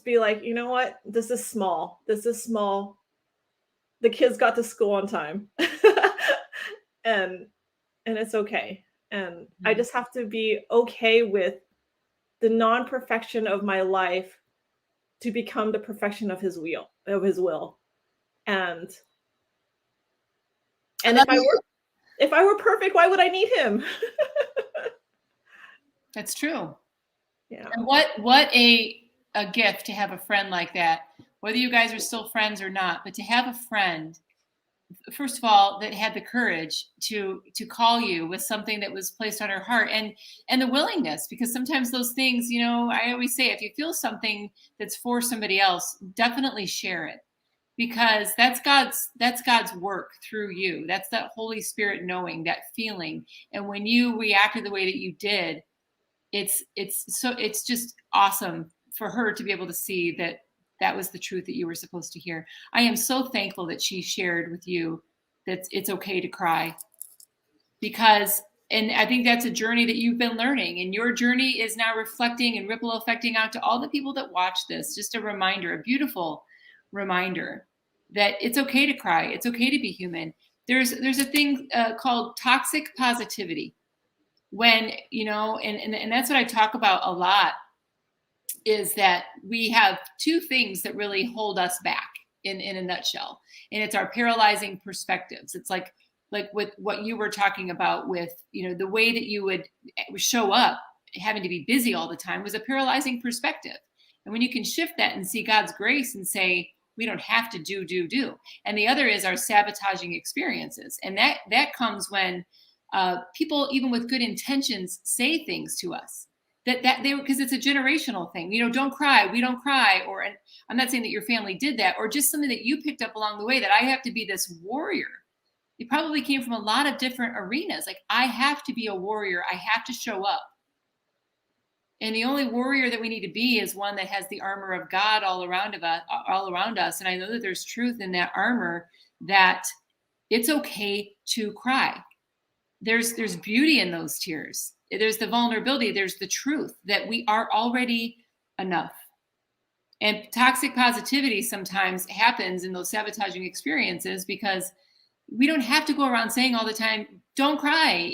be like, you know what? This is small. This is small. The kids got to school on time. and it's okay. And I just have to be okay with the non-perfection of my life to become the perfection of his will. And if I were perfect, why would I need him? That's true. Yeah. And what a gift to have a friend like that, whether you guys are still friends or not, but to have a friend, first of all, that had the courage to call you with something that was placed on her heart, and the willingness, because sometimes those things, I always say, if you feel something that's for somebody else, definitely share it, because that's God's work through you. That's that Holy Spirit knowing, that feeling. And when you reacted the way that you did, it's just awesome for her to be able to see that was the truth that you were supposed to hear. I am so thankful that she shared with you that it's okay to cry, because, and I think that's a journey that you've been learning, and your journey is now reflecting and ripple affecting out to all the people that watch this. Just a reminder, a beautiful reminder that it's okay to cry. It's okay to be human. There's a thing called toxic positivity, when, and that's what I talk about a lot, is that we have two things that really hold us back in a nutshell. And it's our paralyzing perspectives. It's like with what you were talking about with, the way that you would show up, having to be busy all the time, was a paralyzing perspective. And when you can shift that and see God's grace and say, We don't have to do. And the other is our sabotaging experiences. And that comes when people, even with good intentions, say things to us that they, because it's a generational thing. Don't cry, we don't cry. Or, and I'm not saying that your family did that, or just something that you picked up along the way, that I have to be this warrior. It probably came from a lot of different arenas. Like, I have to be a warrior. I have to show up. And the only warrior that we need to be is one that has the armor of God all around us. And I know that there's truth in that armor, that it's okay to cry. There's beauty in those tears. There's the vulnerability. There's the truth that we are already enough. And toxic positivity sometimes happens in those sabotaging experiences because we don't have to go around saying all the time, don't cry.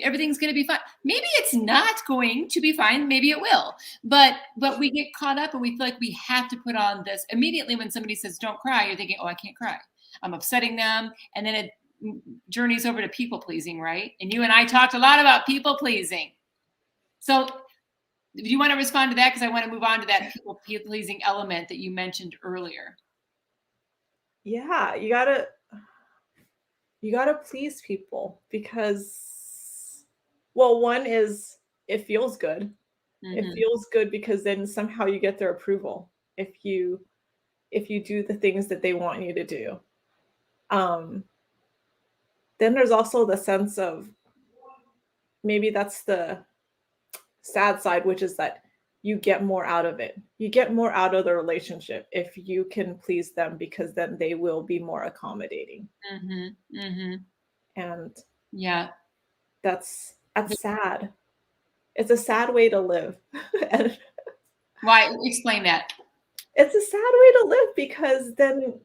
Everything's going to be fine. Maybe it's not going to be fine. Maybe it will. But we get caught up and we feel like we have to put on this. Immediately when somebody says, don't cry, you're thinking, oh, I can't cry. I'm upsetting them. And then it journeys over to people pleasing, right? And you and I talked a lot about people pleasing. So do you want to respond to that? Because I want to move on to that people pleasing element that you mentioned earlier. Yeah, you gotta please people because, well, one is it feels good. Mm-hmm. It feels good because then somehow you get their approval if you do the things that they want you to do. Then there's also the sense of, maybe that's the sad side, which is that you get more out of it. You get more out of the relationship if you can please them, because then they will be more accommodating. Mm-hmm. Mm-hmm. And yeah, that's sad. It's a sad way to live. Why? Explain that. It's a sad way to live because then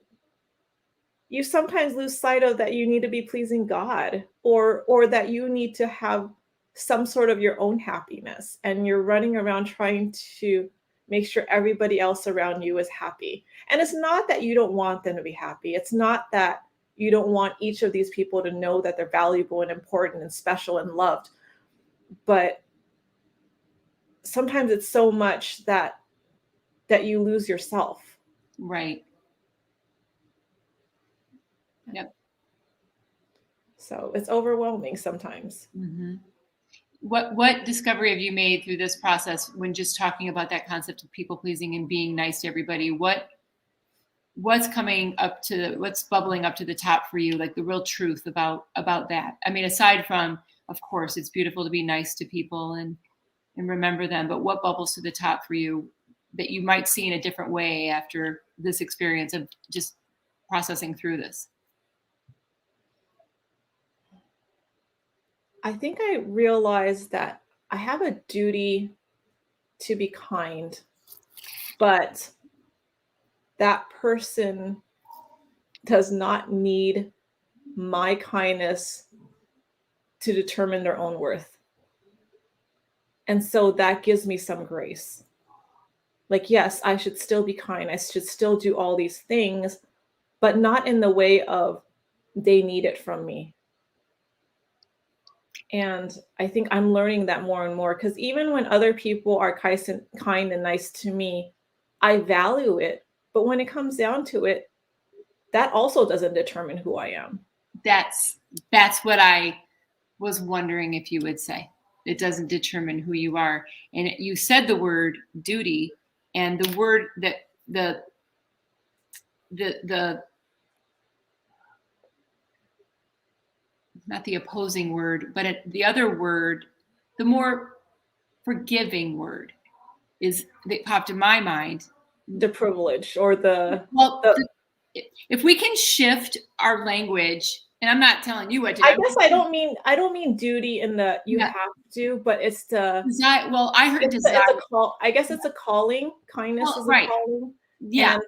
you sometimes lose sight of that you need to be pleasing God, or that you need to have some sort of your own happiness, and you're running around trying to make sure everybody else around you is happy. And it's not that you don't want them to be happy. It's not that you don't want each of these people to know that they're valuable and important and special and loved. But sometimes it's so much that you lose yourself. Right. Yep. So it's overwhelming sometimes. Mm-hmm. What discovery have you made through this process when just talking about that concept of people pleasing and being nice to everybody? What's bubbling up to the top for you, like the real truth about that? I mean, aside from, of course, it's beautiful to be nice to people and remember them, but what bubbles to the top for you that you might see in a different way after this experience of just processing through this? I think I realized that I have a duty to be kind, but that person does not need my kindness to determine their own worth. And so that gives me some grace. Like, yes, I should still be kind. I should still do all these things, but not in the way of they need it from me. And I think I'm learning that more and more, because even when other people are kind and nice to me, I value it. But when it comes down to it, that also doesn't determine who I am. That's what I was wondering if you would say. It doesn't determine who you are. And you said the word duty, and the word that the not the opposing word, but the other word, the more forgiving word is that popped in my mind. The privilege, or if we can shift our language, and I'm not telling you what to do. I guess I don't mean duty in the you have to, but it's the desire. Well, I heard desire. It's a call. I guess it's a calling. Kindness is a calling. Yeah.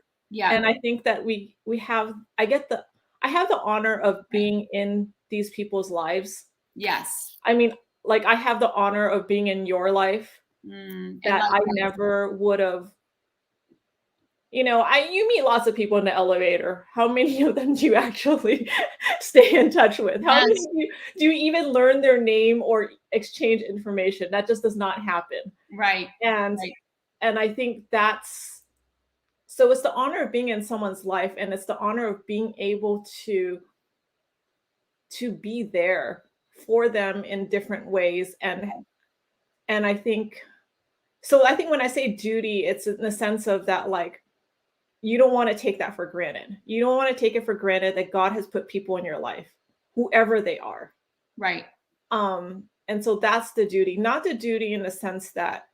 And I think that we have. I have the honor of being in these people's lives. Yes. I mean, like, I have the honor of being in your life that I never would have. You meet lots of people in the elevator. How many of them do you actually stay in touch with? How many do you even learn their name or exchange information? That just does not happen. Right. And I think that's So it's the honor of being in someone's life, and it's the honor of being able to be there for them in different ways. And I think so I think when I say duty, it's in the sense of that, like, you don't want to take that for granted. You don't want to take it for granted that God has put people in your life, whoever they are. Right. And so that's the duty, not the duty in the sense that,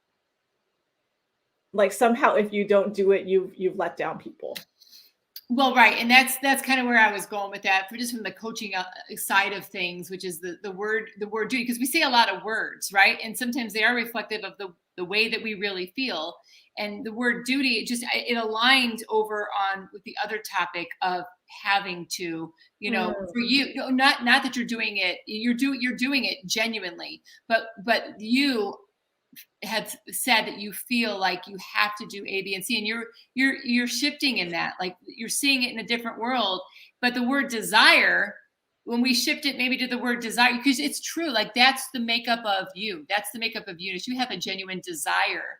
like, somehow if you don't do it, you've let down people. Well, right, and that's kind of where I was going with that, for just from the coaching side of things, which is the word duty, because we say a lot of words, right, and sometimes they are reflective of the way that we really feel, and the word duty it aligned over on with the other topic of having to, for you, not that you're doing it, you're doing it genuinely, but you had said that you feel like you have to do A, B, and C, and you're shifting in that, like you're seeing it in a different world. But the word desire, when we shift it maybe to the word desire, because it's true, like that's the makeup of you. That's the makeup of you. Is you have a genuine desire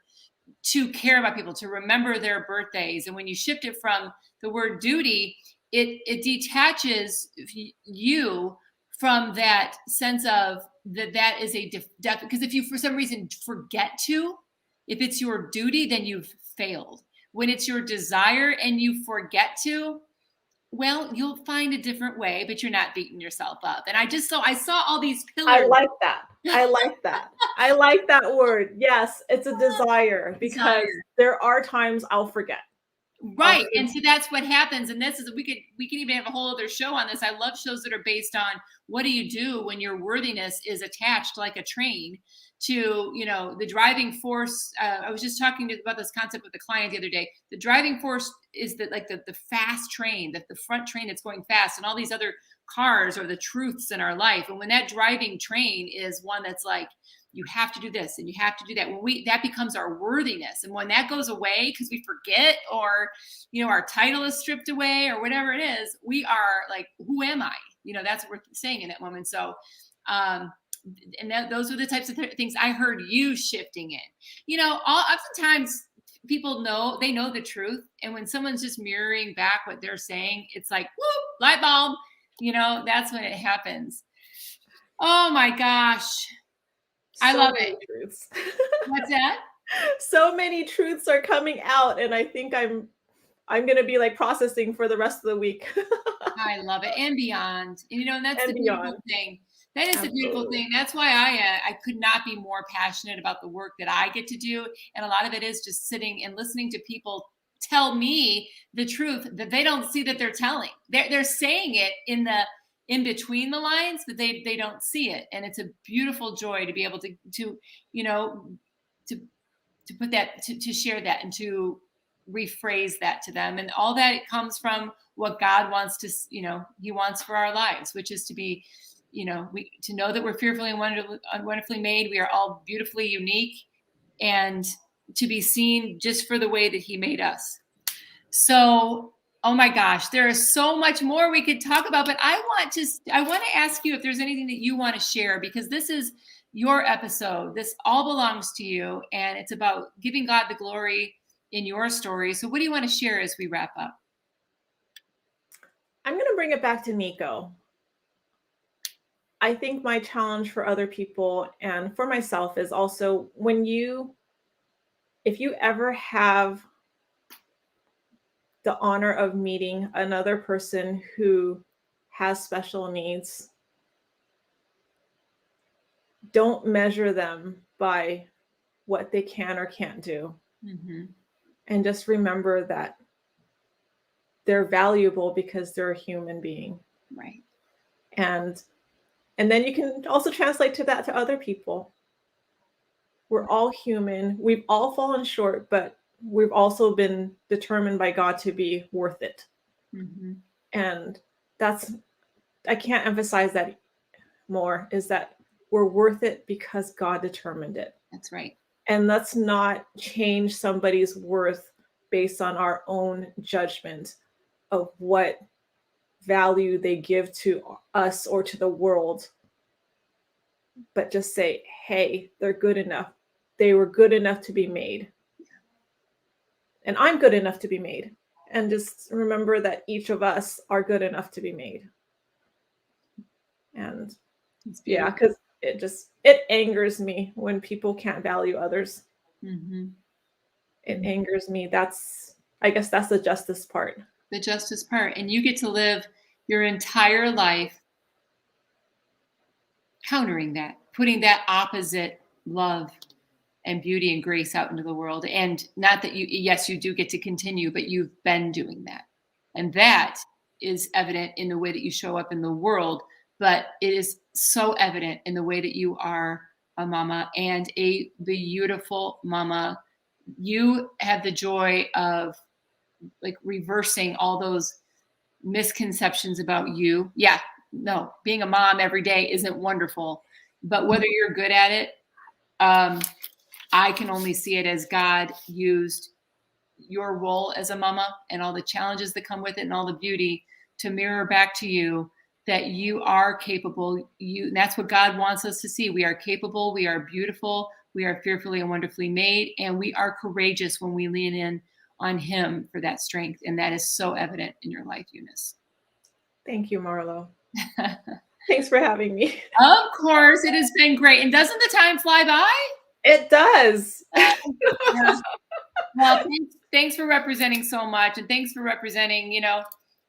to care about people, to remember their birthdays. And when you shift it from the word duty, it detaches you from that sense of that is a because if you for some reason forget to, if it's your duty, then you've failed. When it's your desire and you forget to, well, you'll find a different way, but you're not beating yourself up. And I saw all these I pillars. like that. I like that. I like that word. Yes, it's a desire, because there are times I'll forget. Right. And so that's what happens. And this is, we could even have a whole other show on this. I love shows that are based on what do you do when your worthiness is attached like a train to, the driving force. I was just talking about this concept with the client the other day. The driving force is the fast train, the front train that's going fast, and all these other cars are the truths in our life. And when that driving train is one that's like, you have to do this and you have to do that, that becomes our worthiness. And when that goes away because we forget, or our title is stripped away or whatever it is, we are like, who am I? That's what we're saying in that moment. So those are the types of things I heard you shifting in. Oftentimes people know the truth, and when someone's just mirroring back what they're saying, it's like, whoop, light bulb. That's when it happens. Oh my gosh. I love it. Truths. What's that? So many truths are coming out, and I think I'm going to be like processing for the rest of the week. I love it, and beyond. And that's the beautiful thing. That is the beautiful thing. That's why I could not be more passionate about the work that I get to do. And a lot of it is just sitting and listening to people tell me the truth that they don't see that they're telling. They're saying it in between the lines, but they don't see it. And it's a beautiful joy to be able to put that, to share that, and to rephrase that to them. And all that, it comes from what God wants to, he wants for our lives, which is to be, to know that we're fearfully and wonderfully made. We are all beautifully unique, and to be seen just for the way that he made us. So, oh my gosh, there is so much more we could talk about, but I want to ask you if there's anything that you want to share, because this is your episode. This all belongs to you, and it's about giving God the glory in your story. So what do you want to share as we wrap up? I'm going to bring it back to Nico. I think my challenge for other people and for myself is also, if you ever have the honor of meeting another person who has special needs, don't measure them by what they can or can't do. Mm-hmm. And just remember that they're valuable because they're a human being. Right. And then you can also translate that to other people. We're all human. We've all fallen short, but we've also been determined by God to be worth it. Mm-hmm. And I can't emphasize that more, is that we're worth it because God determined it. That's right. And let's not change somebody's worth based on our own judgment of what value they give to us or to the world, but just say, hey, they're good enough. They were good enough to be made. and I'm good enough to be made. And just remember that each of us are good enough to be made. And It's yeah, beautiful. because it angers me when people can't value others. Mm-hmm. It angers me. I guess that's the justice part. The justice part. And you get to live your entire life countering that, putting that opposite love and beauty and grace out into the world. And not that yes, you do get to continue, but you've been doing that. And that is evident in the way that you show up in the world, but it is so evident in the way that you are a mama, and a beautiful mama. You have the joy of like reversing all those misconceptions about you. Yeah, no, being a mom every day isn't wonderful, but whether you're good at it, I can only see it as God used your role as a mama and all the challenges that come with it and all the beauty to mirror back to you that you are capable. That's what God wants us to see. We are capable, we are beautiful, we are fearfully and wonderfully made, and we are courageous when we lean in on him for that strength. And that is so evident in your life, Eunice. Thank you, Marlo. Thanks for having me. Of course, it has been great. And doesn't the time fly by? It does. Yeah. Well, thanks for representing so much, and thanks for representing,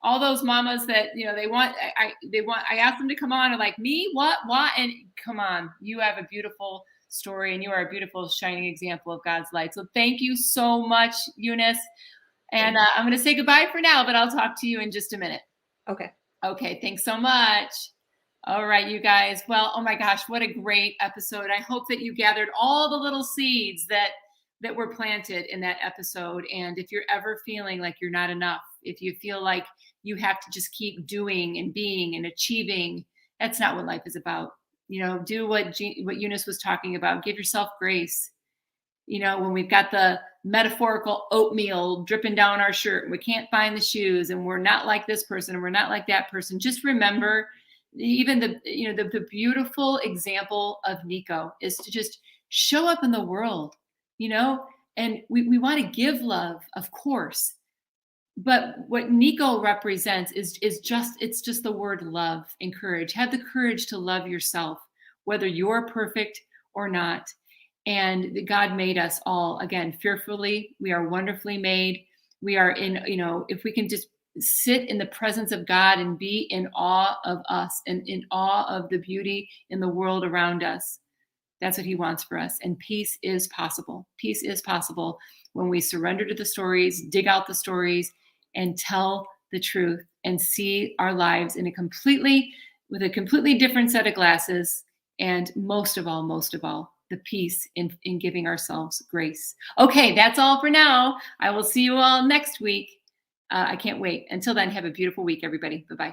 all those mamas that I asked them to come on and like, me, what, and come on, you have a beautiful story and you are a beautiful shining example of God's light. So thank you so much, Eunice. And I'm going to say goodbye for now, but I'll talk to you in just a minute. Okay, thanks so much. All right, you guys. Well, oh my gosh, what a great episode. I hope that you gathered all the little seeds that were planted in that episode. And if you're ever feeling like you're not enough, if you feel like you have to just keep doing and being and achieving, that's not what life is about. Do what Eunice was talking about. Give yourself grace. When we've got the metaphorical oatmeal dripping down our shirt and we can't find the shoes and we're not like this person and we're not like that person, just remember even the beautiful example of Nico is to just show up in the world, and we want to give love, of course. But what Nico represents is just the word love and courage. Have the courage to love yourself, whether you're perfect or not. And God made us all, again, fearfully. We are wonderfully made. We are if we can just sit in the presence of God and be in awe of us and in awe of the beauty in the world around us. That's what he wants for us. And peace is possible. Peace is possible when we surrender to the stories, dig out the stories, and tell the truth and see our lives with a completely different set of glasses. And most of all, the peace in giving ourselves grace. Okay, that's all for now. I will see you all next week. I can't wait. Until then, have a beautiful week, everybody. Bye-bye.